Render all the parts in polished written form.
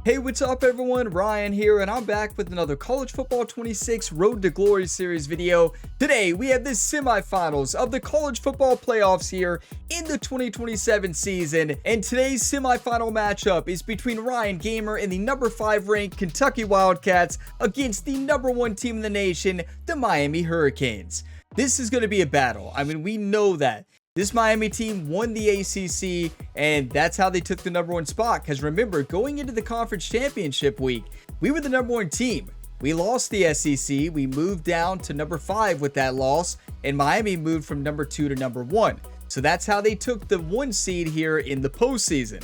Hey, what's up everyone? Ryan here, and I'm back with another College Football 26 Road to Glory series video. Today, we have the semifinals of the college football playoffs here in the 2027 season, and today's semifinal matchup is between Ryan Gamer and the number 5 ranked Kentucky Wildcats against the number 1 team in the nation, the Miami Hurricanes. This is going to be a battle. I mean, we know that. This Miami team won the ACC, and that's how they took the number 1 spot. Because remember, going into the conference championship week, we were the number 1 team. We lost the SEC. We moved down to number 5 with that loss, and Miami moved from number 2 to number 1. So that's how they took the 1 seed here in the postseason.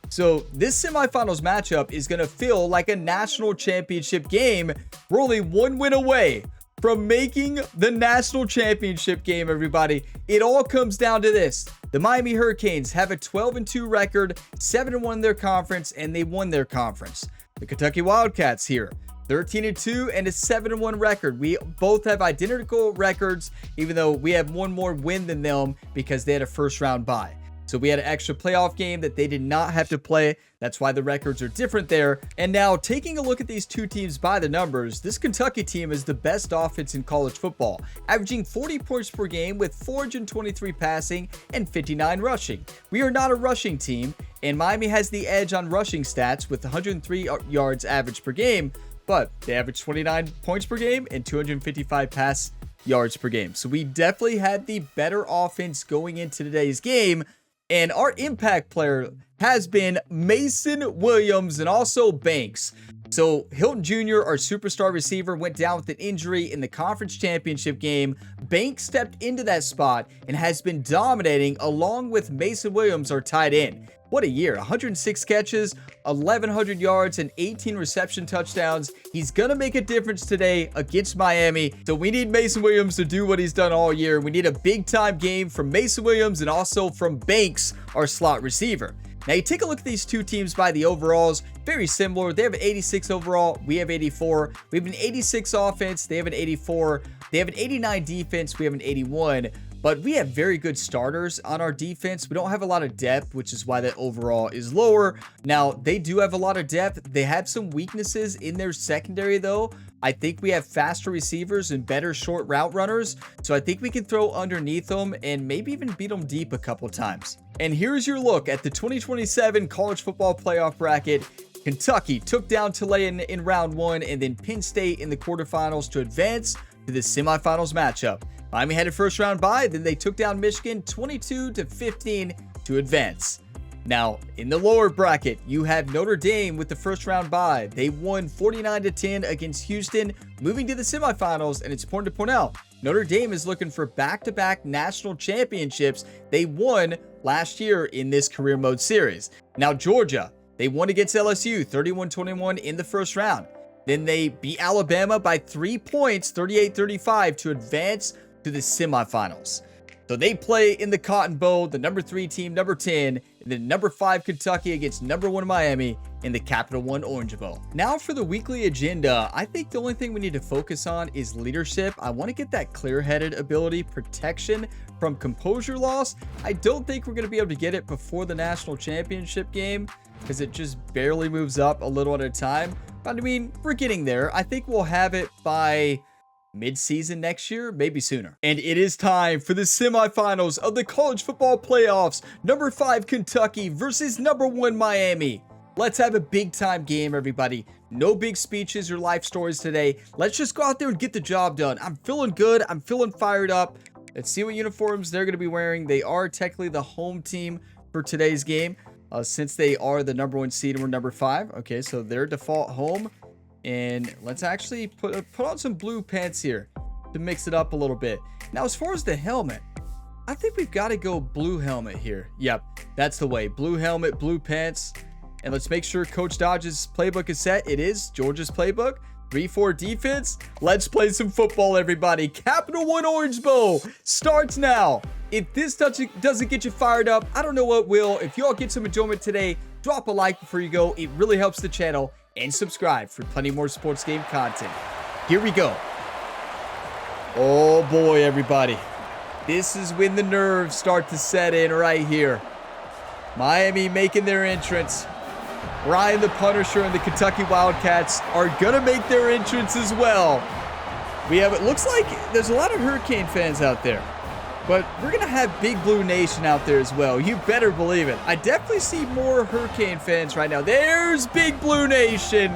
So this semifinals matchup is going to feel like a national championship game. We're only 1 win away from making the national championship game, everybody. It all comes down to this. The Miami Hurricanes have a 12-2 record, 7-1 in their conference, and they won their conference. The Kentucky Wildcats here, 13-2 and a 7-1 record. We both have identical records, even though we have 1 more win than them because they had a first round bye. So we had an extra playoff game that they did not have to play. That's why the records are different there. And now taking a look at these 2 teams by the numbers, this Kentucky team is the best offense in college football, averaging 40 points per game with 423 passing and 59 rushing. We are not a rushing team, and Miami has the edge on rushing stats with 103 yards average per game, but they average 29 points per game and 255 pass yards per game. So we definitely had the better offense going into today's game. And our impact player has been Mason Williams and also Banks. So Hilton Jr., our superstar receiver, went down with an injury in the conference championship game. Banks stepped into that spot and has been dominating along with Mason Williams, our tight end. What a year. 106 catches, 1,100 yards, and 18 reception touchdowns. He's going to make a difference today against Miami. So we need Mason Williams to do what he's done all year. We need a big-time game from Mason Williams and also from Banks, our slot receiver. Now, you take a look at these 2 teams by the overalls. Very similar. They have an 86 overall. We have 84. We have an 86 offense. They have an 84. They have an 89 defense. We have an 81. But we have very good starters on our defense. We don't have a lot of depth, which is why the overall is lower. Now, they do have a lot of depth. They have some weaknesses in their secondary, though. I think we have faster receivers and better short route runners. So I think we can throw underneath them and maybe even beat them deep a couple times. And here's your look at the 2027 college football playoff bracket. Kentucky took down Tulane in round 1 and then Penn State in the quarterfinals to advance to the semifinals matchup. Miami had a first round bye, then they took down Michigan 22-15 to advance. Now, in the lower bracket, you have Notre Dame with the first round bye. They won 49-10 against Houston, moving to the semifinals, and it's important to point out, Notre Dame is looking for back-to-back national championships. They won last year in this career mode series. Now, Georgia, they won against LSU 31-21 in the first round. Then they beat Alabama by 3 points, 38-35, to advance to the semifinals. So they play in the Cotton Bowl, the number 3 team, number 10, and then number 5 Kentucky against number 1 Miami in the Capital One Orange Bowl. Now for the weekly agenda, I think the only thing we need to focus on is leadership. I want to get that clear-headed ability, protection from composure loss. I don't think we're going to be able to get it before the national championship game because it just barely moves up a little at a time. But I mean, we're getting there. I think we'll have it by mid-season next year, maybe sooner. And it is time for the semifinals of the college football playoffs. Number 5 Kentucky versus number 1 Miami. Let's have a big-time game, everybody. No big speeches or life stories today. Let's just go out there and get the job done. I'm feeling good. I'm feeling fired up. Let's see what uniforms they're going to be wearing. They are technically the home team for today's game, since they are the number 1 seed and we're number 5. Okay, so their default home. And let's actually put on some blue pants here to mix it up a little bit. Now, as far as the helmet, I think we've got to go blue helmet here. Yep, that's the way. Blue helmet, blue pants. And let's make sure Coach Dodge's playbook is set. It is Georgia's playbook. 3-4 defense. Let's play some football, everybody. Capital One Orange Bowl starts now. If this doesn't get you fired up, I don't know what will. If you all get some enjoyment today, drop a like before you go. It really helps the channel. And subscribe for plenty more sports game content. Here we go. Oh boy, everybody. This is when the nerves start to set in right here. Miami making their entrance. Ryan the Punisher and the Kentucky Wildcats are going to make their entrance as well. It looks like there's a lot of Hurricane fans out there, but we're going to have Big Blue Nation out there as well. You better believe it. I definitely see more Hurricane fans right now. There's Big Blue Nation.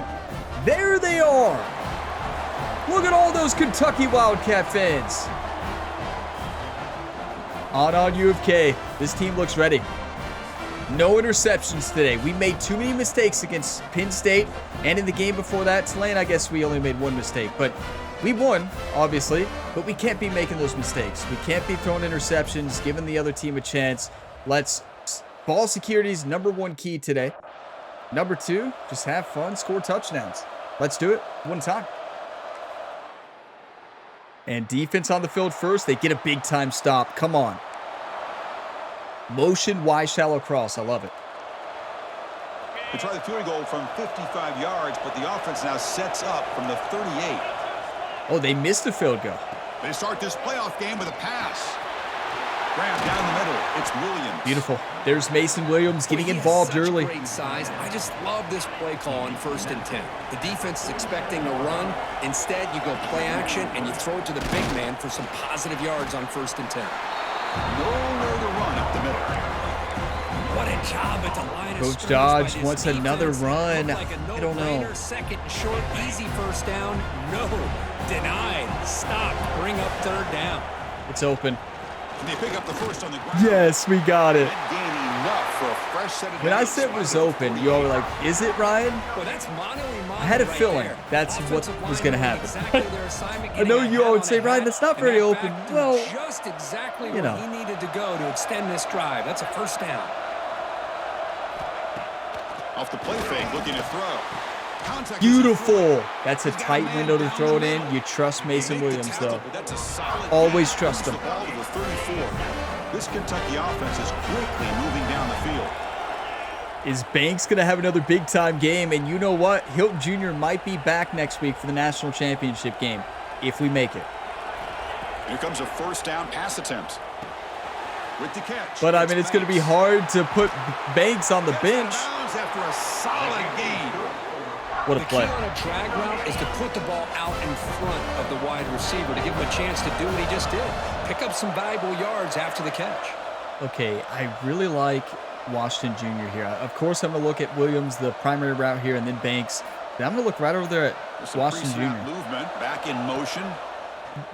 There they are. Look at all those Kentucky Wildcat fans. On U of K. This team looks ready. No interceptions today. We made too many mistakes against Penn State, and in the game before that, Tulane, I guess we only made one mistake, but we won, obviously, but we can't be making those mistakes. We can't be throwing interceptions, giving the other team a chance. Ball security is #1 key today. #2, just have fun, score touchdowns. Let's do it one time. And defense on the field first. They get a big-time stop. Come on. Motion, Y, shallow cross. I love it. They try the field goal from 55 yards, but the offense now sets up from the 38. Oh, they missed the field goal. They start this playoff game with a pass. Graham down the middle. It's Williams. Beautiful. There's Mason Williams getting involved early. Great size. I just love this play call on 1st and 10. The defense is expecting a run. Instead, you go play action and you throw it to the big man for some positive yards on 1st and 10. Nowhere to run up the middle. What a job at the line of Coach Dodge wants another run. Like I don't know. Second short, easy 1st down. No. Denied. Stop. Bring up 3rd down. It's open. And they pick up the first on the ground. Yes, we got it. Enough for a fresh set of when I said it was open, you all were like, is it, Ryan? Well, that's I had a feeling that's what was going to happen. I know you all would say, Ryan, that's not very open. Well, just exactly where he needed to go to extend this drive. That's a 1st down. Off the play fake, looking to throw. Beautiful. That's a tight window to throw it in. You trust Mason Williams, though. Always trust him. This Kentucky offense is quickly moving down the field. Is Banks going to have another big-time game? And you know what? Hilton Jr. might be back next week for the national championship game, if we make it. Here comes a 1st down pass attempt. With the catch. But, I mean, it's going to be hard to put Banks on the bench. After a solid game. What a play. The key on a drag route is to put the ball out in front of the wide receiver to give him a chance to do what he just did. Pick up some valuable yards after the catch. Okay, I really like Washington Jr. here. Of course, I'm going to look at Williams, the primary route here, and then Banks. But I'm going to look right over there at Washington Jr. Movement, back in motion.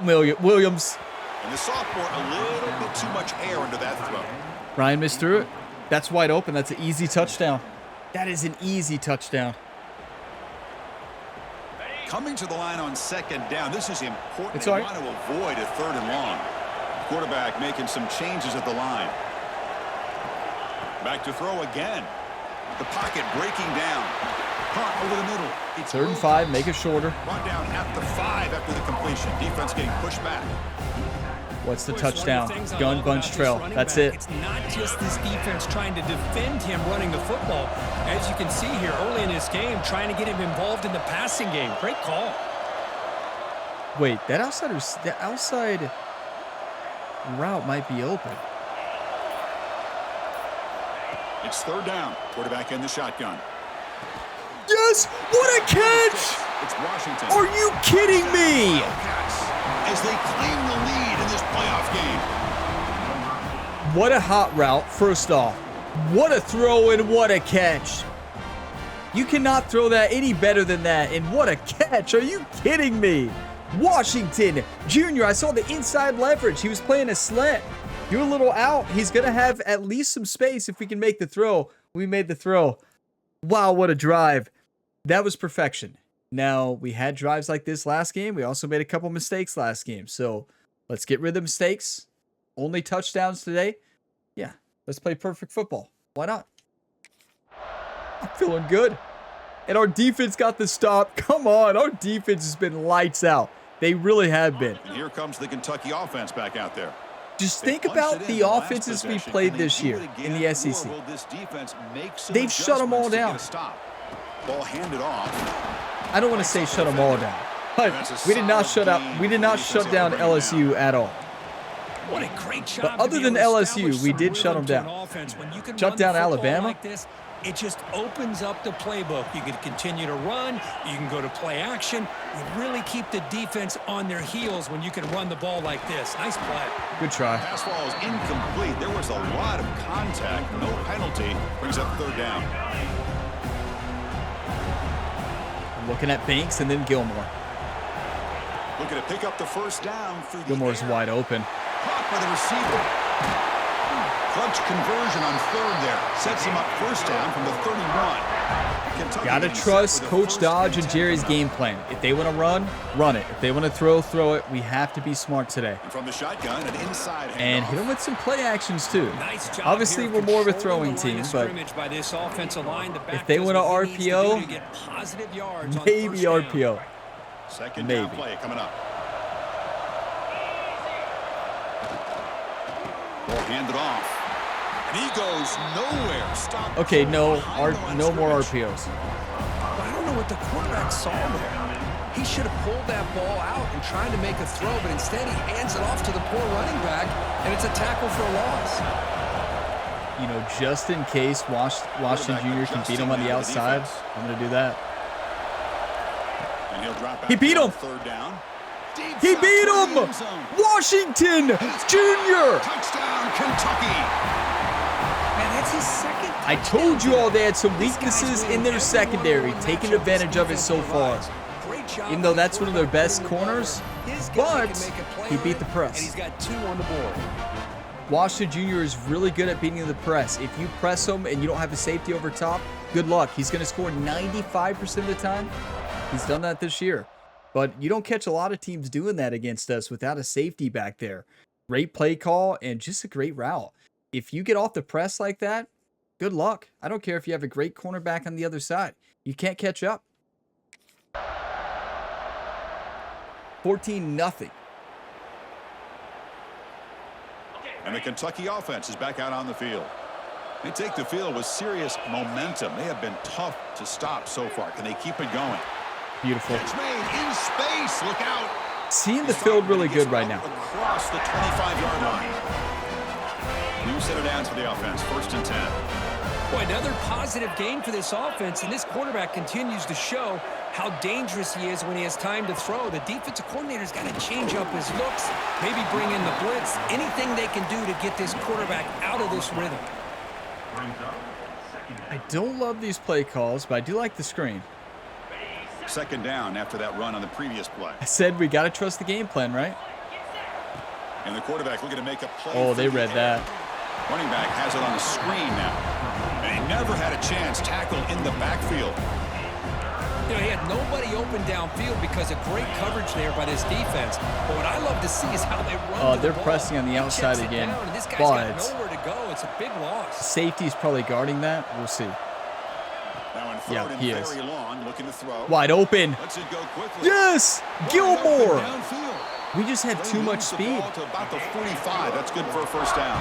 Williams. And the sophomore, a little bit too much air under that throw. Ryan missed through it. That's wide open. That's an easy touchdown. That is an easy touchdown. Coming to the line on 2nd down. This is important. It's they all right. want to avoid a 3rd and long. Quarterback making some changes at the line. Back to throw again. The pocket breaking down. Caught over the middle. It's 3rd and 5. Make it shorter. Brought down at the 5 after the completion. Defense getting pushed back. What's the touchdown? Gun bunch trail. That's it. It's not just this defense trying to defend him running the football. As you can see here early in this game, trying to get him involved in the passing game. Great call. Wait, that outside route might be open. It's 3rd down. Quarterback in the shotgun. Yes! What a catch! It's Washington. Are you kidding me? As they claim the lead in this playoff game. What a hot route, first off. What a throw and what a catch. You cannot throw that any better than that. And what a catch. Are you kidding me? Washington Jr. I saw the inside leverage. He was playing a slant. You're a little out. He's going to have at least some space if we can make the throw. We made the throw. Wow, what a drive. That was perfection. Now, we had drives like this last game. We also made a couple mistakes last game. So, let's get rid of the mistakes. Only touchdowns today. Yeah, let's play perfect football. Why not? I'm feeling good. And our defense got the stop. Come on, our defense has been lights out. They really have been. And here comes the Kentucky offense back out there. Just think about the offenses we played this year in the SEC. They've shut them all down. Ball handed off. I don't want to say shut them all down, but we did not shut down LSU at all. What a great job. But other than LSU, we did shut them down. Shut down Alabama. Like this, it just opens up the playbook. You can continue to run. You can go to play action. You really keep the defense on their heels when you can run the ball like this. Nice play. Good try. Pass ball is incomplete. There was a lot of contact. No penalty. Brings up third down. I'm looking at Banks and then Gilmore. Looking to pick up the first down through the Gilmore's air. wide open. Caught by the receiver. Clutch conversion on third there. Sets him up first down from the 31. Kentucky Gotta trust Coach Dodge and Jerry's game plan. If they want to run, run it. If they want to throw it. We have to be smart today. And from the shotgun, an inside handoff. And hit them with some play actions too. Nice job. Obviously, here we're more of a throwing controlling the line team, of but scrimmage by this offensive line. The back if they does want to what he needs to do RPO, to get positive yards on maybe first down. RPO. Second Maybe. down play coming up. Ball handed off. And he goes nowhere. Stop. Okay, no more scrimmage. RPOs. I don't know what the quarterback saw there. He should have pulled that ball out and tried to make a throw, but instead he hands it off to the poor running back, and it's a tackle for a loss. You know, just in case Washington Jr. can beat him on the outside, I'm going to do that. And he'll drop back He beat him. Third down. He beat him! Washington Jr. Touchdown, Kentucky. Man, that's his second. I told you all they had some weaknesses in their secondary, taking advantage of it so far. Even though that's one of their best corners, but he beat the press. And he's got 2 on the board. Washington Jr. is really good at beating the press. If you press him and you don't have a safety over top, good luck. He's going to score 95% of the time. He's done that this year. But you don't catch a lot of teams doing that against us without a safety back there. Great play call and just a great route. If you get off the press like that, good luck. I don't care if you have a great cornerback on the other side. You can't catch up. 14-0. And the Kentucky offense is back out on the field. They take the field with serious momentum. They have been tough to stop so far. Can they keep it going? Beautiful. Catch made in space. Look out. Seeing the field really good right now. Across the 25-yard line. New center downs for the offense. 1st and 10. Boy, another positive game for this offense, and this quarterback continues to show how dangerous he is when he has time to throw. The defensive coordinator's got to change up his looks, maybe bring in the blitz, anything they can do to get this quarterback out of this rhythm. I don't love these play calls, but I do like the screen. 2nd down after that run on the previous play. I said we got to trust the game plan, right? And the quarterback looking to make a play. Oh, they read that. Running back has it on the screen now. And he never had a chance tackled in the backfield. You know, he had nobody open downfield because of great coverage there by this defense. But what I love to see is how they run to They're the ball. pressing on the He outside checks it again, down, and this guy's but got nowhere to go. It's a big loss. Safety's probably guarding that. We'll see. Now in Yeah, third and he is. very long, looking to throw. Wide open. Lets it go quickly. Yes! Wide Gilmore! open downfield. We just had too They much lose the speed. ball to about the 45. That's good for a first down.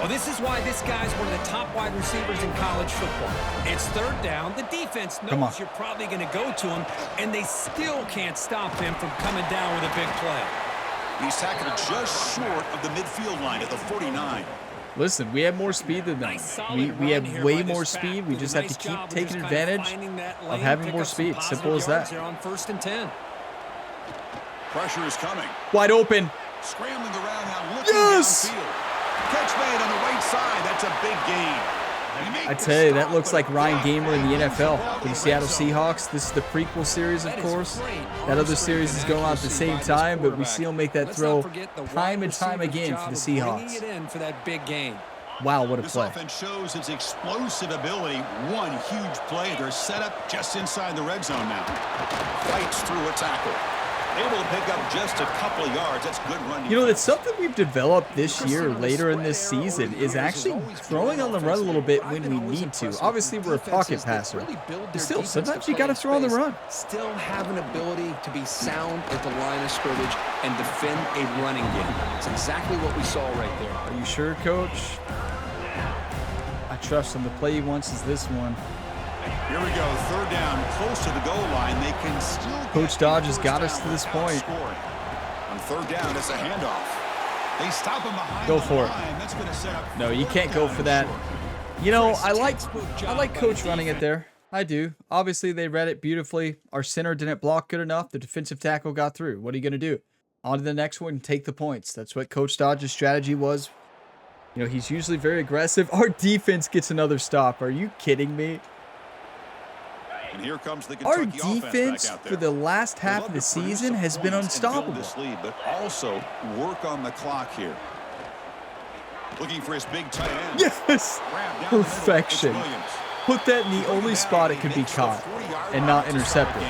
Well, this is why this guy's one of the top wide receivers in college football. It's 3rd down. The defense knows you're probably going to go to him, and they still can't stop him from coming down with a big play. He's tackled just short of the midfield line at the 49. Listen, we have more speed than them. Nice solid We run have here way by this more back. speed. We Did a just have nice to keep job of taking just kind advantage finding that of lane, having pick more up some speed. positive Simple as yards that. here on 1st and 10. Pressure is coming. Wide open. Scrambling around now, looking Yes! downfield. Catch made on the right side. That's a big gain. I tell you, that looks like Ryan Gamer in the NFL. For the Seattle Seahawks, this is the prequel series, of course. That other series is going on at the same time, but we see him make that throw time and time again for the Seahawks. It in for that big gain. Wow, what a This play. offense shows its explosive ability. One huge play. They're set up just inside the red zone now. Fights through a tackle. Able to pick up just a couple of yards. That's good running. You know, that's something we've developed this year, later in this season, is actually throwing on the run a little bit when we need to. Obviously, we're a pocket passer. But still, sometimes you got to throw on the run. Still have an ability to be sound at the line of scrimmage and defend a running game. It's exactly what we saw right there. Are you sure, Coach? I trust him. The play he wants is this one. Here we go. 3rd down, close to the goal line. They can still. Coach Dodge has got us to this point. On 3rd down, it's a handoff. They stop him behind Go the for it. line. That's going to set up No, you can't go fourth for down that. and short. You know, Chris, I like textbook job by Coach the running it defense. there. I do. Obviously, they read it beautifully. Our center didn't block good enough. The defensive tackle got through. What are you going to do? On to the next one and take the points. That's what Coach Dodge's strategy was. You know, he's usually very aggressive. Our defense gets another stop. Are you kidding me? And here comes the Our Kentucky offense defense back out for there. the last They half love of the to produce season some has been points and build unstoppable. this lead, but also work on the clock here. Looking for his big tight end. Yes! Grab down the middle. Perfection. It's Williams. Put that in the only spot it could be caught and not intercepted.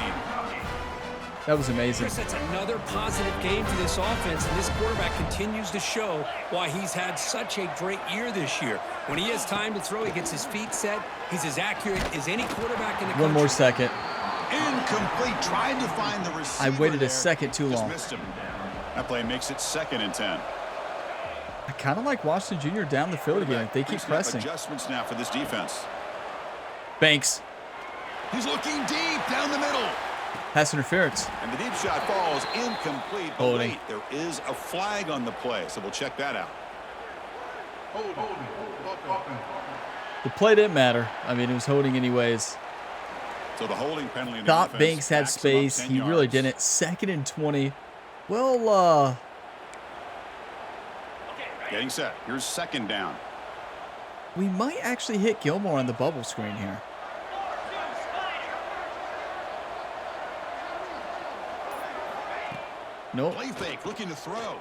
That was amazing. Chris, that's another positive game for this offense, and this quarterback continues to show why he's had such a great year this year. When he has time to throw, he gets his feet set. He's as accurate as any quarterback in the country. One more second. Incomplete. Tried to find the receiver. I waited a there. second too Just long. missed him. That play makes it 2nd and 10. I kind of like Washington Jr. down the field again if they keep Pre-snap pressing. Adjustments now for this defense. Banks. He's looking deep down the middle. Pass interference. And the deep shot falls incomplete. But Holding. wait, there is a flag on the play, so we'll check that out. The play didn't matter. I mean, it was holding anyways. So the holding penalty in the Thought defense Banks had backs him up space. 10 He really yards. didn't. 2nd and 20. Well, Getting set. Here's 2nd down. we might actually hit Gilmore on the bubble screen here. Nope. Play fake, looking to throw.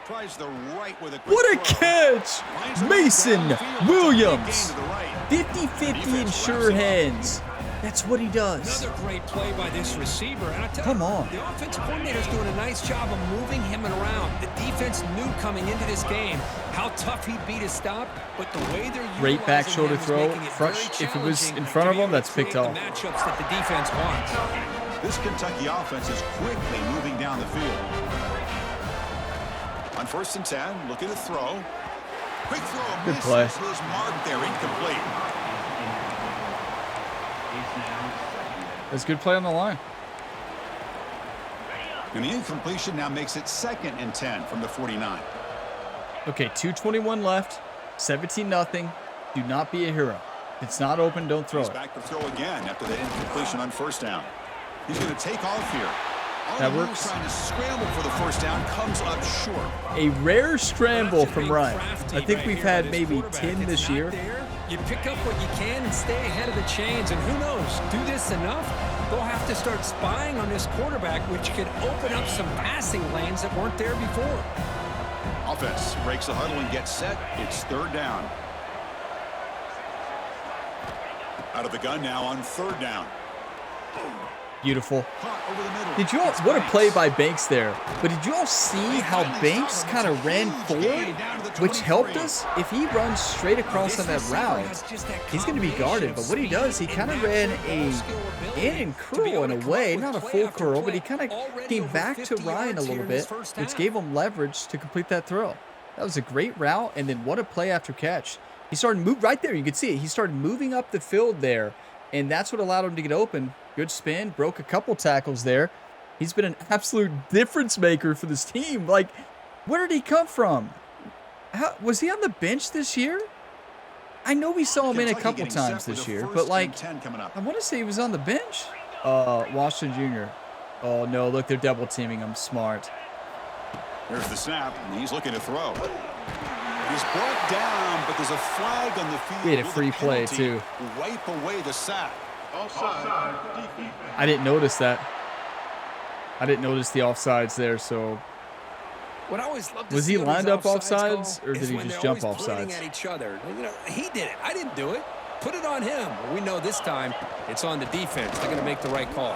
Tries the right with a quick What a throw. catch! Finds a Mason downfield. It's a big Williams. gain to the right. 50-50 in Defense sure wraps him up. hands. That's what he does. Another great play by this receiver. And I tell Come you, on. the offensive coordinator's doing a nice job of moving him around. The defense knew coming into this game how tough he'd be to stop, but the way they're Great back utilizing shoulder him is throw. making it Front- very if it was challenging in front to of be him, able that's to picked create off. the matchups that the defense wants. This Kentucky offense is quickly moving down the field. On 1st and 10, looking to throw. Quick throw. Good Misses play. his mark there, incomplete. That's a good play on the line. And the incompletion now makes it 2nd and 10 from the 49. Okay, 2:21 left. 17-0. Do not be a hero. If it's not open, don't throw He's it. back to throw again after the incompletion on 1st down. He's going to take off here. All That the moves works. trying to scramble for the 1st down, comes up short. A rare scramble That's from being Ryan. crafty I think right we've here by had this maybe quarterback. 10 It's this not year. there. You pick up what you can and stay ahead of the chains. And who knows, do this enough, they'll have to start spying on this quarterback, which could open up some passing lanes that weren't there before. Offense breaks the huddle and gets set. It's 3rd down. Out of the gun now on 3rd down. Beautiful. Caught over the middle. Did you all, It's what a Banks. play by Banks there. But did you all see how Banks kind of ran forward, which helped us? If he runs straight across on that route, he's going to be guarded. But what he does, he kind of ran a in curl in a way, not a full curl, but he kind of came back to Ryan a little bit, which gave him leverage to complete that throw. That was a great route, and then what a play after catch. He started move right there. You could see it. He started moving up the field there, and that's what allowed him to get open. Good spin, broke a couple tackles there. He's been an absolute difference maker for this team. Like, where did he come from? Was he on the bench this year? I know we saw him in a Kentucky couple getting set times with this a year, 1st but and like, 10 coming up. I want to say he was on the bench. Washington Jr. Oh no, look, they're double teaming him. Smart. There's the snap, and he's looking to throw. He's brought down, but there's a flag on the field. We had a with free play, penalty. too. Wipe away the sack. I didn't notice that. I didn't notice the offsides there, so What I always love to Was he see on lined these up offsides, or is did he when just they're jump always pointing offsides? at each other. You know, he did it. I didn't do it. Put it on him. Well, we know this time it's on the defense. They're going to make the right call.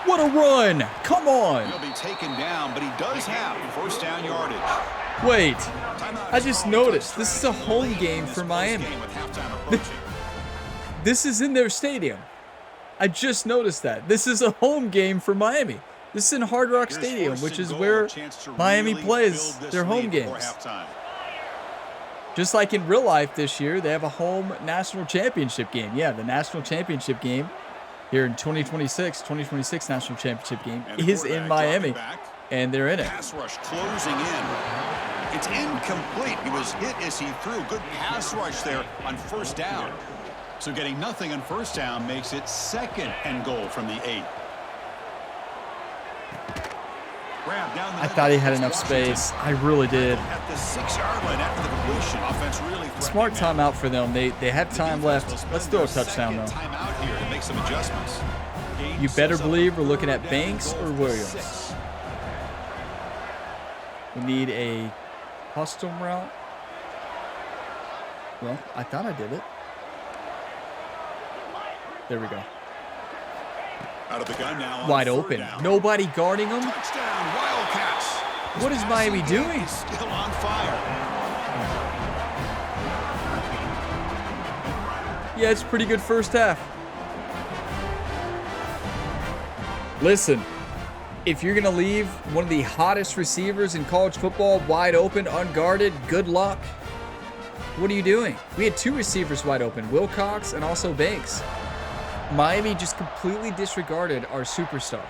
what a run! Come on! He'll be taken down, but he does have 1st down yardage. Wait, Timeout I is just called. noticed this is a home game This for close Miami. game with halftime approaching. This is in their stadium. I just noticed that. This is a home game for Miami. This is in Hard Rock Here's Stadium, 1st which and is goal, where a chance to Miami really plays build this their home lead before games. halftime. Just like in real life this year, they have a home national championship game. Yeah, the national championship game here in 2026 national championship game And the is in quarterback Miami, dropping back. and they're in it. Pass rush closing in. It's incomplete. He was hit as he threw. Good pass rush there on first down. So getting nothing on first down makes it 2nd and goal from the 8. I thought he had enough space. I really did. At the 6-yard line after the completion, offense really smart timeout for them. They have time left. Let's throw a touchdown though. Timeout here to make some adjustments. You better believe we're looking at Banks or Williams. We need a custom route. Well, I thought I did it. There we go. Out of the gun now. Wide open. Down. Nobody guarding him. Touchdown, Wildcats. What is Miami doing? Still on fire. Yeah, it's a pretty good first half. Listen, if you're going to leave one of the hottest receivers in college football wide open, unguarded, good luck. What are you doing? We had 2 receivers wide open, Wilcox and also Banks. Miami just completely disregarded our superstar.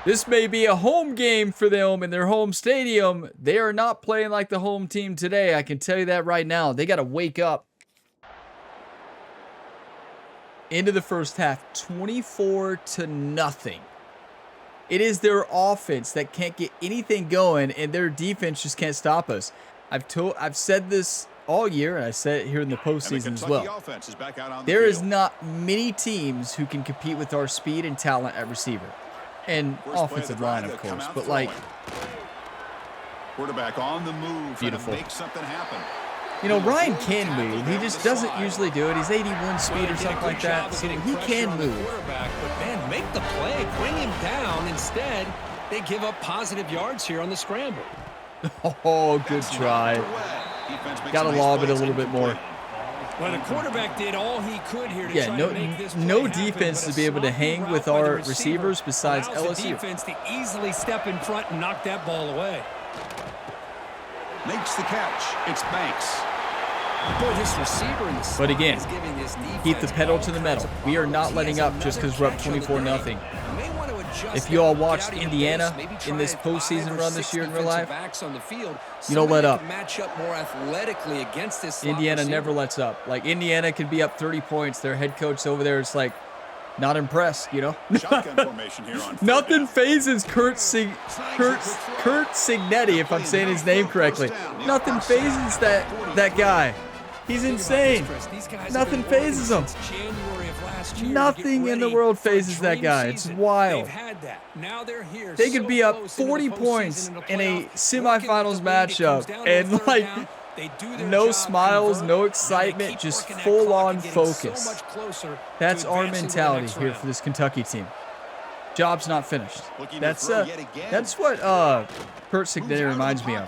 This may be a home game for them in their home stadium. They are not playing like the home team today. I can tell you that right now. They got to wake up. Into the first half, 24-0. It is their offense that can't get anything going, and their defense just can't stop us. I've said this all year, and I said it here in the postseason as well. There is not many teams who can compete with our speed and talent at receiver. And offensive line, of course. But, like, quarterback on the move, beautiful. Make something happen. You know, Ryan can move. He just doesn't usually do it. He's 81 speed or something like that, so he can move. But, man, make the play. Bring him down. Instead, they give up positive yards here on the scramble. Oh, good try. Got to lob it a little bit more. Well, the quarterback did all he could here to try to make this play no happen, defense but to be able to hang with our receivers besides allows the LSU. defense to easily step in front and knock that ball away. Makes the catch. It's Banks. Boy, this receiver in the But again, is giving this keep the pedal to the metal. We are not letting up just because we're up 24-0. If you all watched Indiana in this postseason run this year in real life, you don't let up. Indiana never lets up. Like, Indiana can be up 30 points. Their head coach over there is like, not impressed, you know? Nothing phases Kurt Cignetti, if I'm saying his name correctly. Nothing phases that guy. He's insane. Nothing phases him. Nothing in the world phases that guy. It's wild. They could be up 40 points in a semifinals matchup and, like, no smiles, no excitement, just full-on focus. That's our mentality here for this Kentucky team. Job's not finished. That's what Kurt Cignetti reminds me of.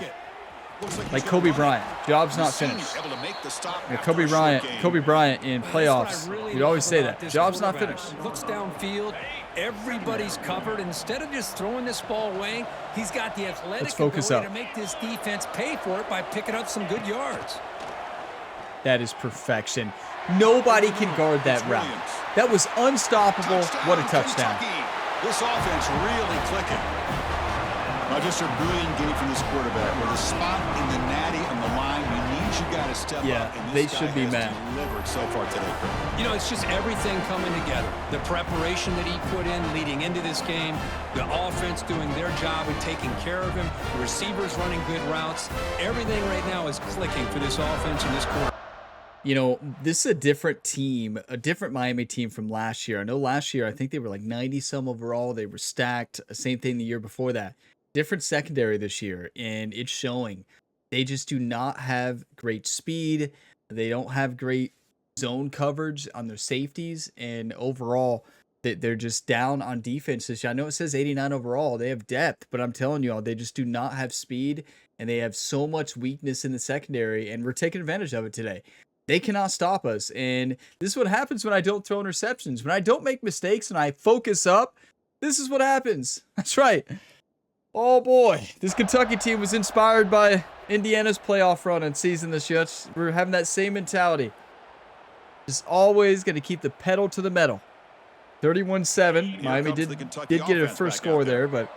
Like Kobe Bryant. Job's not finished. Kobe Bryant in playoffs, we'd always say that. Job's not finished. Looks downfield. Everybody's covered. Instead of just throwing this ball away, he's got the athletic ability to make this defense pay for it by picking up some good yards. That is perfection. Nobody can guard that route. That was unstoppable. What a touchdown. This offense really clicking. Just a brilliant game from this quarterback. With a spot in the natty on the line, you got to step up. And they should be mad. Delivered so far today. You know, it's just everything coming together. The preparation that he put in leading into this game, the offense doing their job and taking care of him, the receivers running good routes. Everything right now is clicking for this offense and this quarter. You know, this is a different team, a different Miami team from last year. I know last year, I think they were like 90-some overall. They were stacked. Same thing the year before that. Different secondary this year, and it's showing. They just do not have great speed. They don't have great zone coverage on their safeties, and overall, they're just down on defense this year. I know it says 89 overall. They have depth, but I'm telling you all, they just do not have speed, and they have so much weakness in the secondary, and we're taking advantage of it today. They cannot stop us, and this is what happens when I don't throw interceptions. When I don't make mistakes and I focus up, this is what happens. That's right. Oh boy, this Kentucky team was inspired by Indiana's playoff run and season this year. We're having that same mentality. Just always going to keep the pedal to the metal. 31-7. Miami did get a first score there, but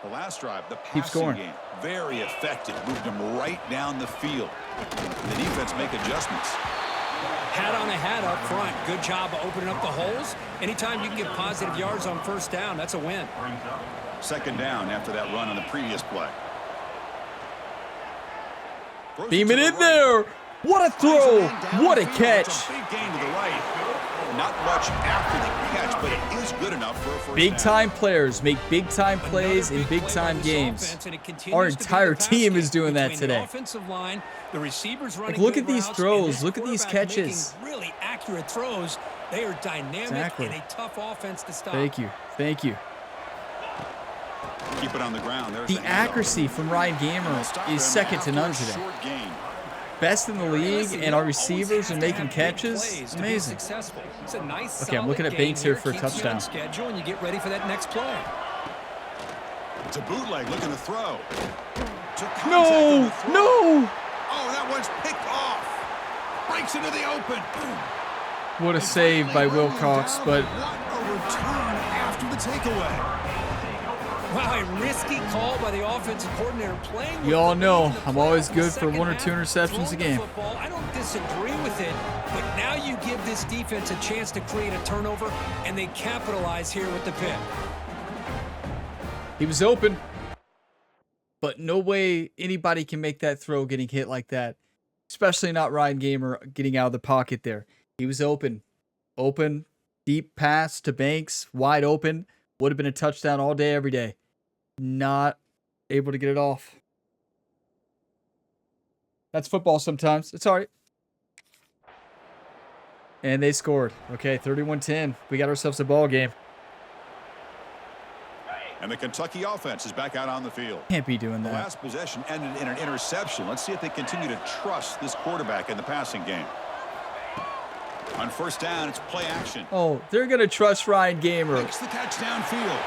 The last drive, the Keep passing scoring. game, very effective. Moved them right down the field. The defense make adjustments. Hat on a hat up front. Good job of opening up the holes. Anytime you can get positive yards on first down, that's a win. Second down after that run on the previous play. Beam it in there. What a throw. What a catch. Big gain to the right. Not much after the catch, but it is good enough for a first Big down. time players make big time plays in big time games. Our entire team is doing that today. Like, look at these throws. Look at these catches. Really accurate throws. They are dynamic and a tough offense to stop. Thank you. Thank you. Keep it on the ground. There's The accuracy from Ryan Gamer is second to none today. Best in the league, and our receivers are making catches. Amazing. Okay, I'm looking at Banks here for a touchdown. Schedule and you get ready for that next play. It's a bootleg looking to throw. No, no. Oh, that one's picked off. Breaks into the open. What a save by Wilcox, but What a return after the takeaway. Wow, a risky call by the offensive coordinator playing. you all know I'm always good for 1 or 2 interceptions a game. I don't disagree with it, but now you give this defense a chance to create a turnover, and they capitalize here with the pick. He was open, but no way anybody can make that throw getting hit like that, especially not Ryan Gamer getting out of the pocket there. He was open. Open, deep pass to Banks, wide open. Would have been a touchdown all day, every day. Not able to get it off. That's football sometimes. It's all right. And they scored. Okay, 31-10. We got ourselves a ball game. And the Kentucky offense is back out on the field. Can't be doing The that. last possession ended in an interception. Let's see if they continue to trust this quarterback in the passing game. On first down, it's play action. Oh, they're going to trust Ryan Gamer. Makes the catch downfield.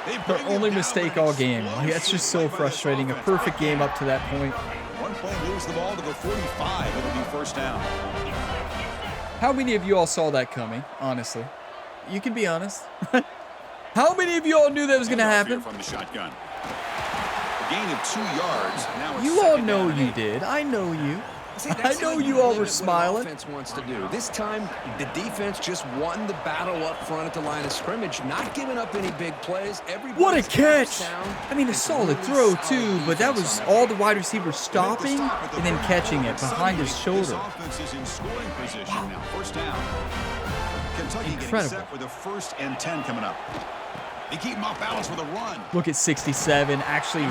They bring Their him only down mistake with an all game. Like, that's just so explosive play by this frustrating. A offense. perfect game up to that point. One play moves the ball to the 45. It'll be first down. How many of you all saw that coming, honestly? You can be honest. How many of you all knew that was going to Handoff here happen? from the shotgun. A gain of 2 yards. Now it's You all second know down and you 8. did. I know you. See, I that's know how you all limit were what smiling. Offense wants to do. This time, the defense just won the battle up front at the line of scrimmage, not giving up any big plays. What a catch! I mean, a solid throw, too, but that was all the wide receivers stopping and then catching it behind his shoulder. This offense is in scoring position now. First down. Kentucky getting Incredible. set with a 1st and 10 coming up. They keep him off balance with a run. Look at 67. Actually,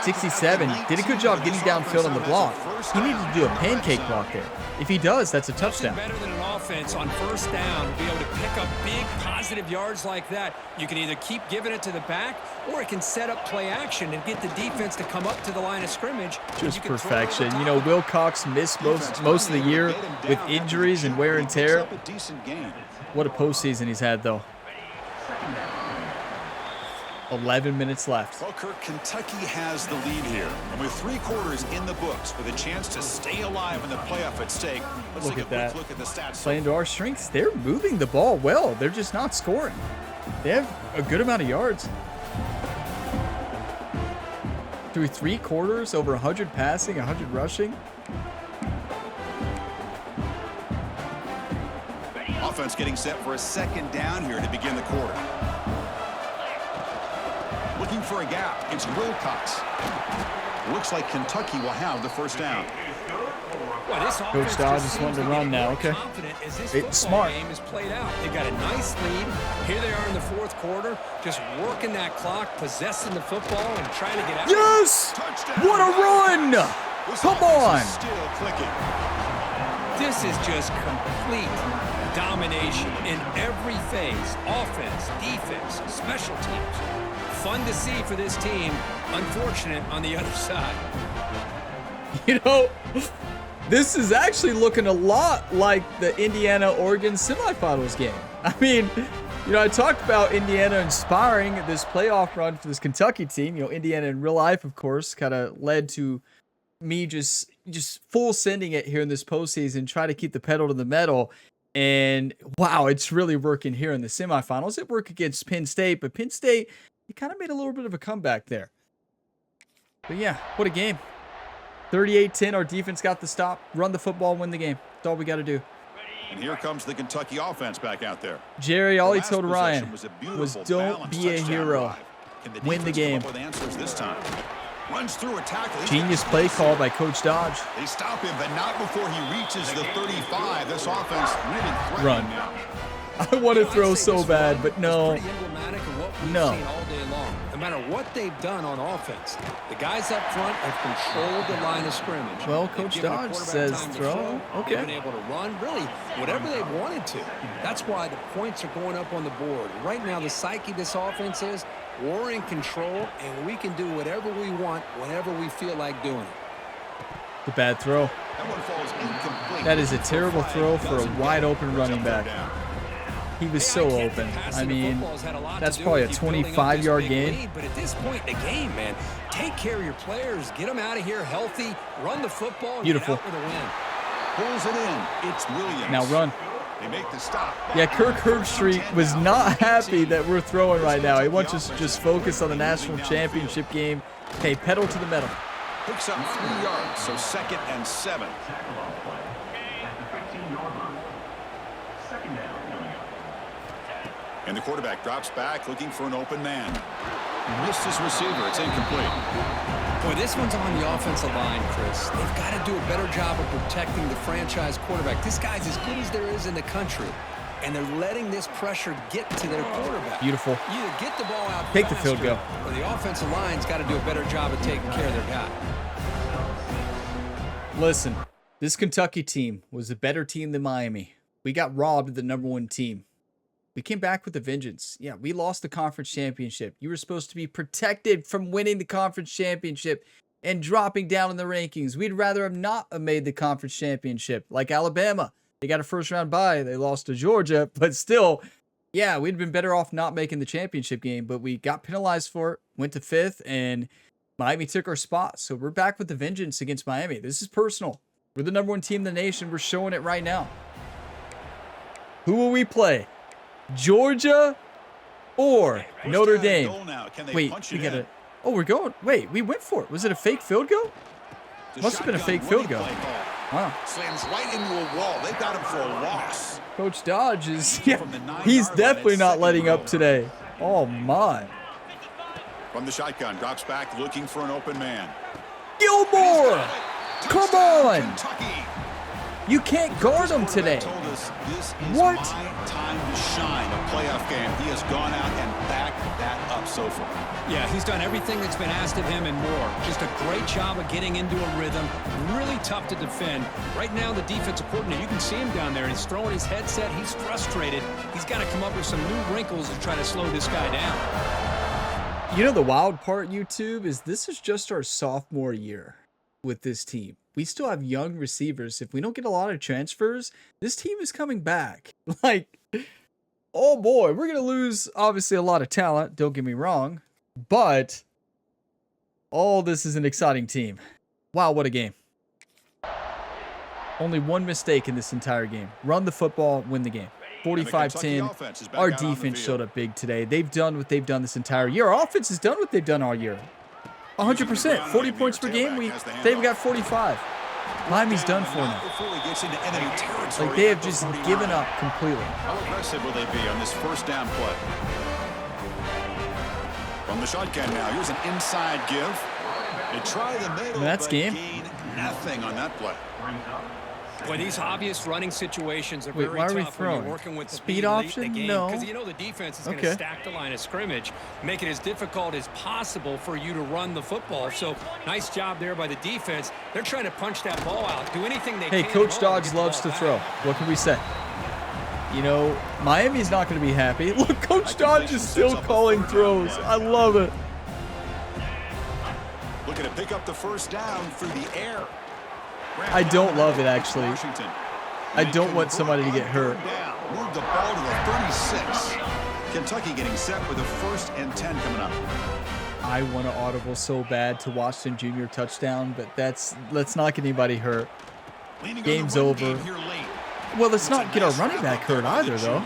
67 did a good job getting downfield on the block. He needed to do a pancake block there. If he does, that's a touchdown. Better than an offense on first down to be able to pick up big positive yards like that. You can either keep giving it to the back, or it can set up play action and get the defense to come up to the line of scrimmage. Just You can throw it over perfection. top. You know, Wilcox missed most of the year with injuries and wear and tear. Picks up a decent gain. What a postseason he's had, though. 11 minutes left. Well, Kirk, Kentucky has the lead here. And with 3 quarters in the books, with a chance to stay alive in the playoff at stake, let's Look take at a that. quick look at the stats. Playing to our strengths. They're moving the ball well. They're just not scoring. They have a good amount of yards. Through 3 quarters, over 100 passing, 100 rushing. Offense getting set for a 2nd down here to begin the quarter. Looking for a gap. It's Wilcox. Looks like Kentucky will have the first down. Well, this Coach offense Dodge just is wanting seems to be run getting now, more okay. confident as this It's football smart. game is played out. They've got a nice lead. Here they are in the 4th quarter, just working that clock, possessing the football, and trying to get out. Yes! Touchdown. What a run! This Come offense on! is still clicking. This is just complete domination in every phase. Offense, defense, special teams. Fun to see for this team. Unfortunate on the other side. You know, this is actually looking a lot like the Indiana-Oregon semifinals game. I mean, you know, I talked about Indiana inspiring this playoff run for this Kentucky team. You know, Indiana in real life, of course, kind of led to me just full sending it here in this postseason, try to keep the pedal to the metal. And wow, it's really working here in the semifinals. It worked against Penn State, but Penn State, it kind of made a little bit of a comeback there. But yeah, what a game. 38-10, our defense got the stop. Run the football, win the game. That's all we got to do. And here comes the Kentucky offense back out there. Jerry, all he last told Ryan possession was don't be a hero. Win the game. Come up with answers this time? Runs through a tackle. Genius play call by Coach Dodge. They stop him, but not before he reaches the 35. This offense really threatening Run. now. I want to throw so bad, but no. No. All day long. No matter what they've done on offense, the guys up front have controlled the line of scrimmage. Well, They've Coach given the Dodge quarterback says time to throw. They've been Okay. able to run, really, whatever they wanted to. That's why the points are going up on the board. Right now, the psyche of this offense is we're in control, and we can do whatever we want whenever we feel like doing it. The bad throw. That one falls incomplete. That is a terrible throw for a wide open running back. He was so open. I mean, that's probably a 25-yard gain. But at this point in the game, man, take care of your players. Get them out of here healthy. Run the football. And Beautiful. Get out with a win. Pulls it in. It's Williams. Now run. They make the stop. Yeah, Kirk Herbstreit was not happy that we're throwing right now. He wants us to just focus on the national championship game. Okay, pedal to the metal. Picks up 3 yards, so 2nd and 7. And the quarterback drops back, looking for an open man. Missed his receiver. It's incomplete. Boy, this one's on the offensive line, Chris. They've got to do a better job of protecting the franchise quarterback. This guy's as good as there is in the country, and they're letting this pressure get to their quarterback. Beautiful. Either get the ball out Take the field goal. or the offensive line's got to do a better job of taking care of their guy. Listen, this Kentucky team was a better team than Miami. We got robbed of the #1 team. We came back with a vengeance. Yeah, we lost the conference championship. You were supposed to be protected from winning the conference championship and dropping down in the rankings. We'd rather have not have made the conference championship like Alabama. They got a first-round bye. They lost to Georgia, but still, yeah, we'd been better off not making the championship game, but we got penalized for it, went to 5th, and Miami took our spot. So we're back with the vengeance against Miami. This is personal. We're the #1 team in the nation. We're showing it right now. Who will we play? Georgia or Notre Dame? Wait, we gotta. Oh, we're going. Wait, we went for it. Was it a fake field goal? Must have been a fake field goal. Wow. Slams right into a wall. They got him for a loss. Coach Dodge is. Yeah, he's definitely not letting up today. Oh my. From the shotgun, drops back, looking for an open man. Gilmore, come on! Kentucky. You can't guard him today. Told us this is What? my time to shine. A playoff game. He has gone out and backed that up so far. Yeah, he's done everything that's been asked of him and more. Just a great job of getting into a rhythm. Really tough to defend. Right now, the defensive coordinator, you can see him down there. He's throwing his headset. He's frustrated. He's got to come up with some new wrinkles to try to slow this guy down. You know the wild part, YouTube, is this is just our sophomore year with this team. We still have young receivers. If we don't get a lot of transfers, this team is coming back. Like, oh boy, we're going to lose, obviously, a lot of talent. Don't get me wrong. But, oh, this is an exciting team. Wow, what a game. Only one mistake in this entire game. Run the football, win the game. 45-10. Our defense showed up big today. They've done what they've done this entire year. Our offense has done what they've done all year. 100%. 40 points per game. They've got 45. Miami's done for them. Like, they have just given up completely. How aggressive will they be on this first down play? From the shotgun now, here's an inside give. They try the middle, That's but game. gain nothing on that play. Boy, these obvious running situations are very why are we tough when you're throwing? working with the Speed lead late in option? the game, No. because you know the defense is going Okay. to stack the line of scrimmage, make it as difficult as possible for you to run the football. So nice job there by the defense. They're trying to punch that ball out, do anything they Hey, can. Coach at all Dodge get the loves ball to back. throw. What can we say? You know, Miami's not going to be happy. Look, Coach Dodge is still calling throws. I love it. Looking to pick up the first down through the air. I don't love it, actually. Washington. I don't want somebody to get hurt. Move the ball to the 36. Kentucky getting set with a 1st and 10 coming up. I want to audible so bad to Washington Jr. touchdown, but let's not get anybody hurt. Leaning on Game's the run over. game here late. Well, let's not get our running back hurt either, though.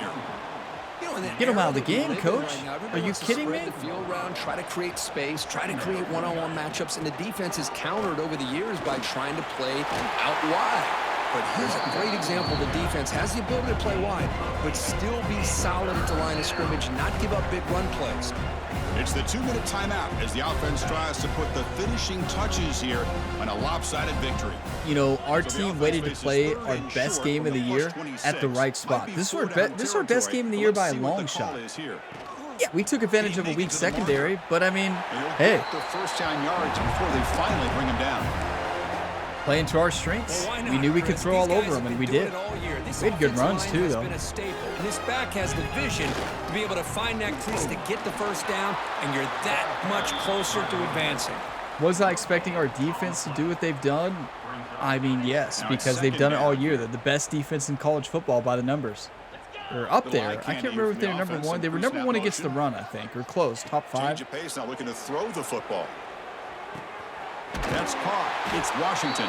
You know, Get him out of the game, coach. Are you kidding me? The field around, try to create space, try to create one-on-one matchups, and the defense has countered over the years by trying to play out wide. But here's a great example. The defense has the ability to play wide, but still be solid at the line of scrimmage and not give up big run plays. It's the 2-minute timeout as the offense tries to put the finishing touches here on a lopsided victory. You know, our team waited to play our best game of the year at the right spot. This is our best game of the year by a long shot. Yeah, we took advantage of a weak secondary, but I mean, hey. The first down yards before they finally bring him down. Playing to our strengths. We knew we could throw all over them, and we did. We had good runs, too, though. And this back has the vision to be able to find that crease to get the first down, and you're that much closer to advancing. Was I expecting our defense to do what they've done? I mean, yes, because they've done it all year. They're the best defense in college football by the numbers. They're up there. I can't remember if they were number one. They were number one against the run, I think, or close, top 5. Change of pace, now looking to throw the football. That's caught. It's Washington.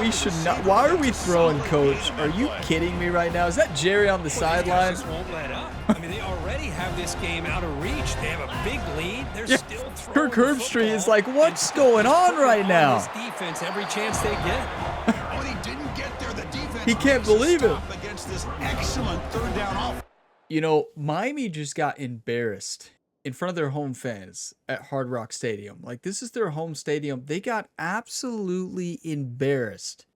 We should not. Why are we throwing, coach? Are you kidding me right now? Is that Jerry on the sideline? Won't let up. I mean, they already have this game out of reach. They have a big lead. They're still throwing. Kirk Herbstreit is like, what's going on right now? This defense every chance they get. Oh, he didn't get there. The defense. He can't believe it. Against this excellent third down off. You know, Miami just got embarrassed in front of their home fans at Hard Rock Stadium. Like, this is their home stadium. They got absolutely embarrassed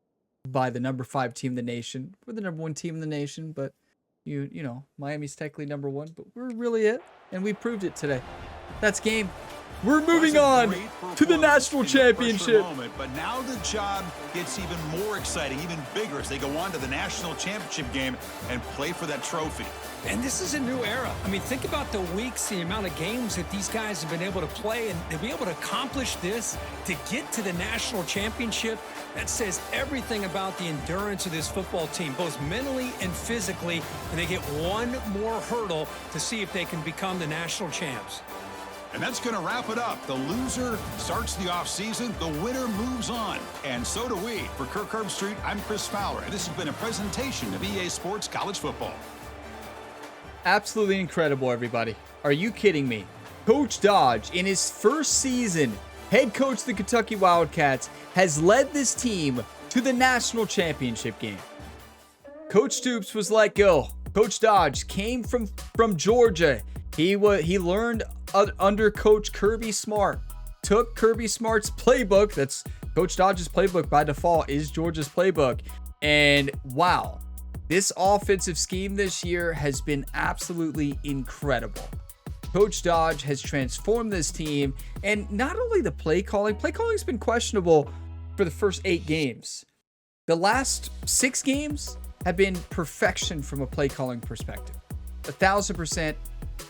by the number 5 team in the nation. We're the number 1 team in the nation, but you know, Miami's technically number 1, but we're really it, and we proved it today. That's game. We're moving on to the national championship. But now the job gets even more exciting, even bigger as they go on to the national championship game and play for that trophy. And this is a new era. I mean, think about the weeks, the amount of games that these guys have been able to play, and to be able to accomplish this, to get to the national championship, that says everything about the endurance of this football team, both mentally and physically, and they get one more hurdle to see if they can become the national champs. And that's going to wrap it up. The loser starts the offseason. The winner moves on. And so do we. For Kirk Herbstreit, I'm Chris Fowler, and this has been a presentation of EA Sports College Football. Absolutely incredible, everybody. Are you kidding me? Coach Dodge, in his first season, head coach of the Kentucky Wildcats, has led this team to the national championship game. Coach Stoops was let go. Coach Dodge came from Georgia. He learned under Coach Kirby Smart. Took Kirby Smart's playbook. That's Coach Dodge's playbook by default is Georgia's playbook. And wow, this offensive scheme this year has been absolutely incredible. Coach Dodge has transformed this team, and not only the play calling's been questionable for the first 8 games. The last 6 games have been perfection from a play calling perspective. 1,000%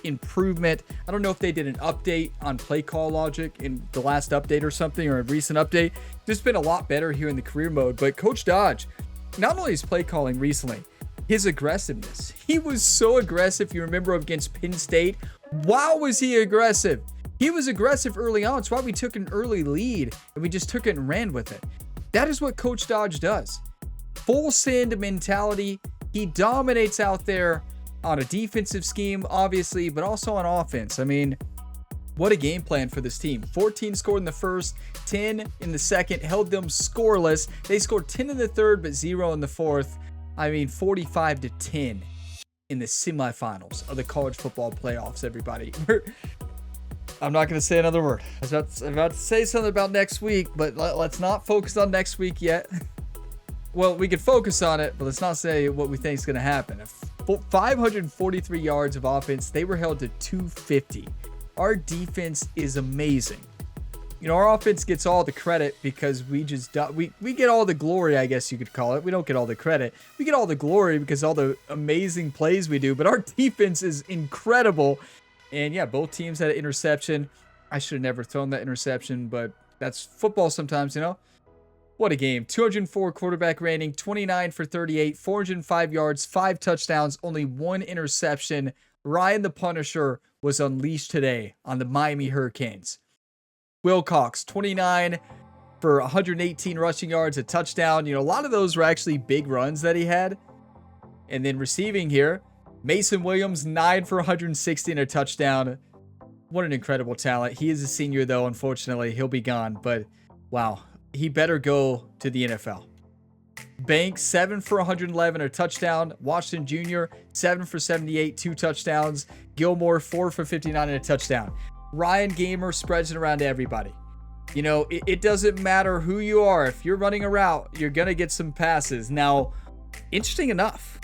improvement. I don't know if they did an update on play call logic in the last update or something, or a recent update. It's been a lot better here in the career mode, but Coach Dodge, not only his play calling recently, his aggressiveness. He was so aggressive. You remember against Penn State. Wow, was he aggressive. He was aggressive early on. It's why we took an early lead and we just took it and ran with it. That is what Coach Dodge does. Full send mentality. He dominates out there on a defensive scheme, obviously, but also on offense. I mean, what a game plan for this team. 14 scored in the first, 10 in the second, held them scoreless. They scored 10 in the third, but 0 in the fourth. I mean, 45-10 in the semifinals of the college football playoffs, everybody. I'm not going to say another word. I was about to say something about next week, but let's not focus on next week yet. Well, we could focus on it, but let's not say what we think is going to happen. 543 yards of offense. They were held to 250. Our defense is amazing. You know, our offense gets all the credit because we get all the glory, I guess you could call it. We don't get all the credit. We get all the glory because all the amazing plays we do, but our defense is incredible. And yeah, both teams had an interception. I should have never thrown that interception, but that's football sometimes, you know. What a game. 204 quarterback rating, 29 for 38, 405 yards, 5 touchdowns, only 1 interception. Ryan the Punisher was unleashed today on the Miami Hurricanes. Will Cox, 29 for 118 rushing yards, a touchdown. You know, a lot of those were actually big runs that he had. And then receiving here, Mason Williams, 9 for 160 and a touchdown. What an incredible talent. He is a senior, though. Unfortunately, he'll be gone. But, wow, he better go to the NFL. Banks, 7 for 111, a touchdown. Washington Jr., 7 for 78, 2 touchdowns. Gilmore, 4 for 59 and a touchdown. Ryan Gamer spreads it around to everybody. You know, it doesn't matter who you are. If you're running a route, you're going to get some passes. Now, interesting enough,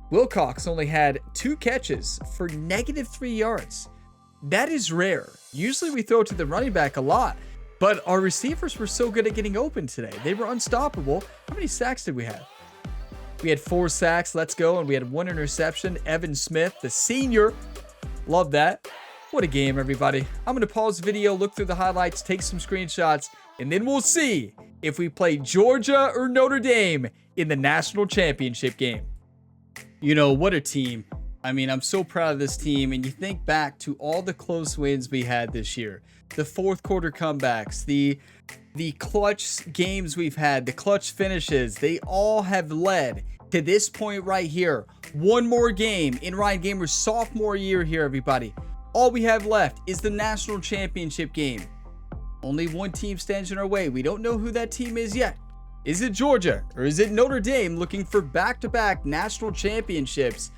Wilcox only had 2 catches for -3 yards. That is rare. Usually we throw to the running back a lot, but our receivers were so good at getting open today. They were unstoppable. How many sacks did we have? We had 4 sacks. Let's go. And we had 1 interception. Evan Smith, the senior. Love that. What a game, everybody. I'm going to pause the video, look through the highlights, take some screenshots, and then we'll see if we play Georgia or Notre Dame in the national championship game. You know, what a team. I mean, I'm so proud of this team, and you think back to all the close wins we had this year. The fourth quarter comebacks, the clutch games we've had, the clutch finishes, they all have led to this point right here. One more game in Ryan Gamer's sophomore year here, everybody. All we have left is the national championship game. Only one team stands in our way. We don't know who that team is yet. Is it Georgia or is it Notre Dame looking for back-to-back national championships?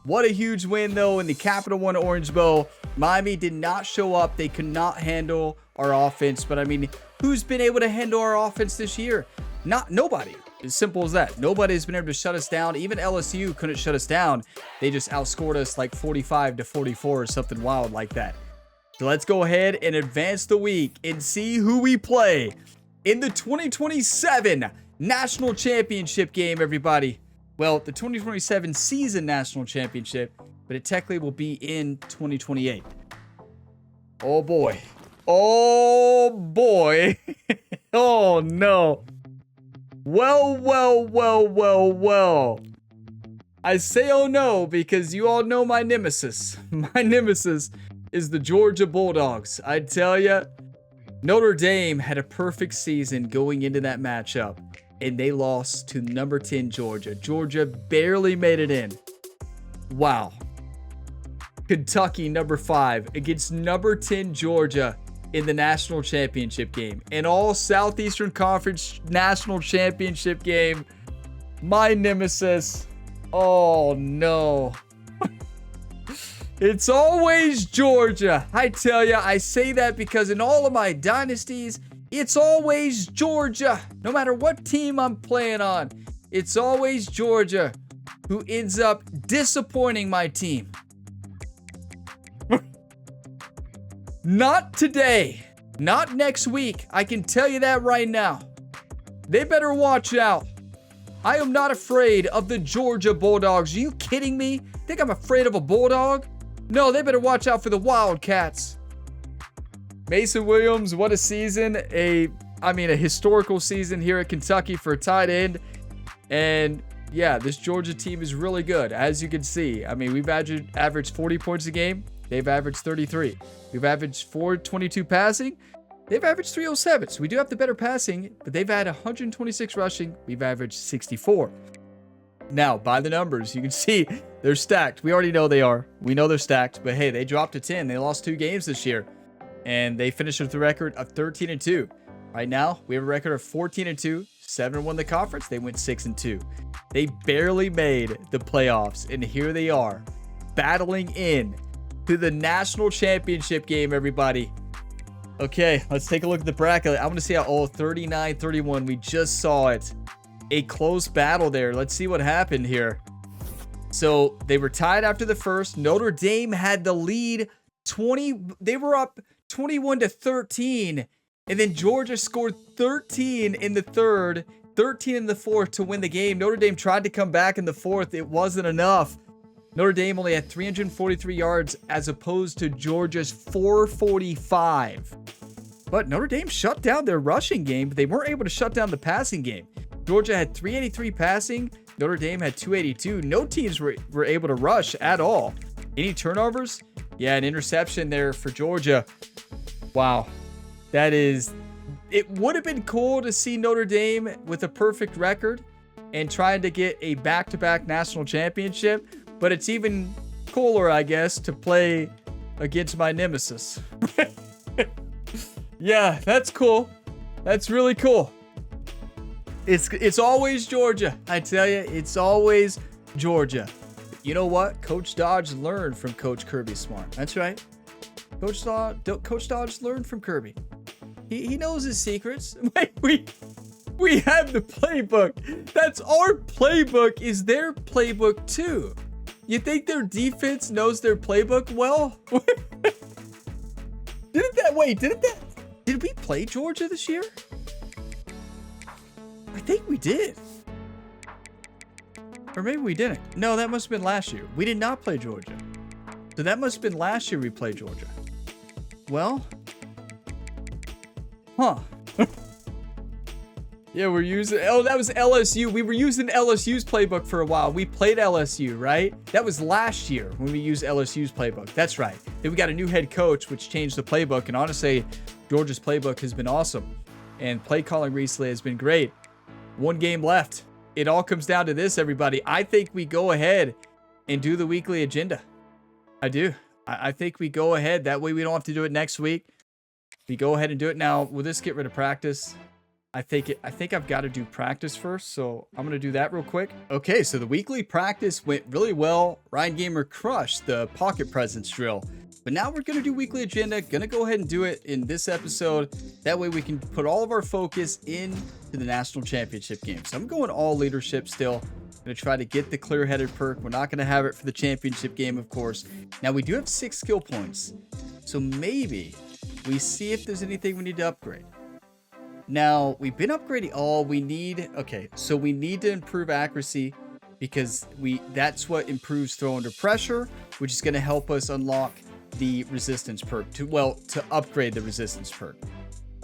What a huge win, though, in the Capital One Orange Bowl. Miami did not show up. They could not handle our offense. But, I mean, who's been able to handle our offense this year? Nobody. As simple as that. Nobody's been able to shut us down. Even LSU couldn't shut us down. They just outscored us like 45-44 or something wild like that. So let's go ahead and advance the week and see who we play in the 2027 National Championship game, everybody. Well, the 2027 season national championship, but it technically will be in 2028. Oh boy. Oh boy. Oh no. Well. I say oh no because you all know my nemesis. My nemesis is the Georgia Bulldogs. I tell ya, Notre Dame had a perfect season going into that matchup, and they lost to number 10 Georgia. Georgia barely made it in. Wow. Kentucky, number 5, against number 10 Georgia in the national championship game. An all Southeastern Conference national championship game. My nemesis. Oh, no. It's always Georgia. I tell ya, I say that because in all of my dynasties, it's always Georgia. No matter what team I'm playing on, it's always Georgia who ends up disappointing my team. Not today. Not next week. I can tell you that right now. They better watch out. I am not afraid of the Georgia Bulldogs. Are you kidding me? Think I'm afraid of a Bulldog? No, they better watch out for the Wildcats. Mason Williams, what a season. A historical season here at Kentucky for a tight end. And yeah, this Georgia team is really good, as you can see. I mean, we've averaged 40 points a game. They've averaged 33. We've averaged 422 passing. They've averaged 307. So we do have the better passing, but they've had 126 rushing. We've averaged 64. Now, by the numbers, you can see they're stacked. We already know they are. We know they're stacked. But hey, they dropped to 10. They lost 2 games this year. And they finished with a record of 13-2. Right now, we have a record of 14-2. 7 won the conference. They went 6-2. They barely made the playoffs. And here they are, battling in to the national championship game, everybody. Okay, let's take a look at the bracket. I want to see how, 39-31. We just saw it. A close battle there. Let's see what happened here. So they were tied after the first. Notre Dame had the lead 20. They were up 21-13. And then Georgia scored 13 in the third, 13 in the fourth to win the game. Notre Dame tried to come back in the fourth. It wasn't enough. Notre Dame only had 343 yards as opposed to Georgia's 445. But Notre Dame shut down their rushing game, but they weren't able to shut down the passing game. Georgia had 383 passing. Notre Dame had 282. No teams were able to rush at all. Any turnovers? Yeah, an interception there for Georgia. Wow. It would have been cool to see Notre Dame with a perfect record and trying to get a back-to-back national championship. But it's even cooler, I guess, to play against my nemesis. Yeah, that's cool. That's really cool. It's always Georgia. I tell you, it's always Georgia. You know what? Coach Dodge learned from Coach Kirby Smart. That's right. Coach Dodge learned from Kirby. He knows his secrets. We have the playbook. That's our playbook. Is their playbook too? You think their defense knows their playbook well? Did we play Georgia this year? I think we did. Or maybe we didn't. No, that must have been last year. We did not play Georgia. So that must have been last year we played Georgia. Well, huh. Yeah, we're using, oh, that was LSU. We were using LSU's playbook for a while. We played LSU, right? That was last year when we used LSU's playbook. That's right. Then we got a new head coach, which changed the playbook. And honestly, Georgia's playbook has been awesome. And play calling recently has been great. One game left. It all comes down to this, everybody. I think we go ahead and do the weekly agenda. I do. I think we go ahead. That way we don't have to do it next week. We go ahead and do it now. Will this get rid of practice? I think I've got to do practice first, so I'm going to do that real quick. Okay, so the weekly practice went really well. Ryan Gamer crushed the pocket presence drill. But now we're going to do weekly agenda. Going to go ahead and do it in this episode. That way we can put all of our focus into the national championship game. So I'm going all leadership still. I'm going to try to get the clear-headed perk. We're not going to have it for the championship game, of course. Now we do have 6 skill points. So maybe we see if there's anything we need to upgrade. Now, we've been upgrading all we need. Okay, so we need to improve accuracy because that's what improves throw under pressure, which is going to help us unlock the resistance perk to upgrade the resistance perk.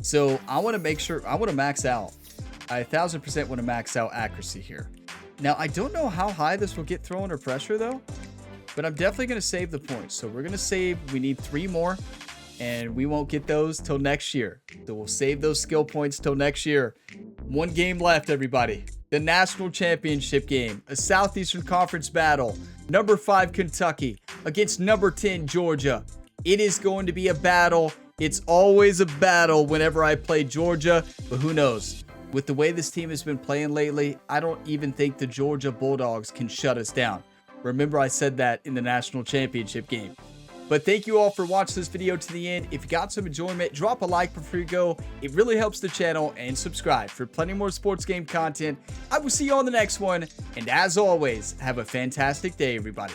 So I want to make sure, I want to max out. I 1000% want to max out accuracy here. Now, I don't know how high this will get throw under pressure though, but I'm definitely going to save the points. So we're going to save, we need 3 more. And we won't get those till next year. So we'll save those skill points till next year. 1 game left, everybody. The national championship game. A Southeastern Conference battle. Number 5 Kentucky against number 10 Georgia. It is going to be a battle. It's always a battle whenever I play Georgia. But who knows? With the way this team has been playing lately, I don't even think the Georgia Bulldogs can shut us down. Remember I said that in the national championship game. But thank you all for watching this video to the end. If you got some enjoyment, drop a like before you go. It really helps the channel, and subscribe for plenty more sports game content. I will see you on the next one. And as always, have a fantastic day, everybody.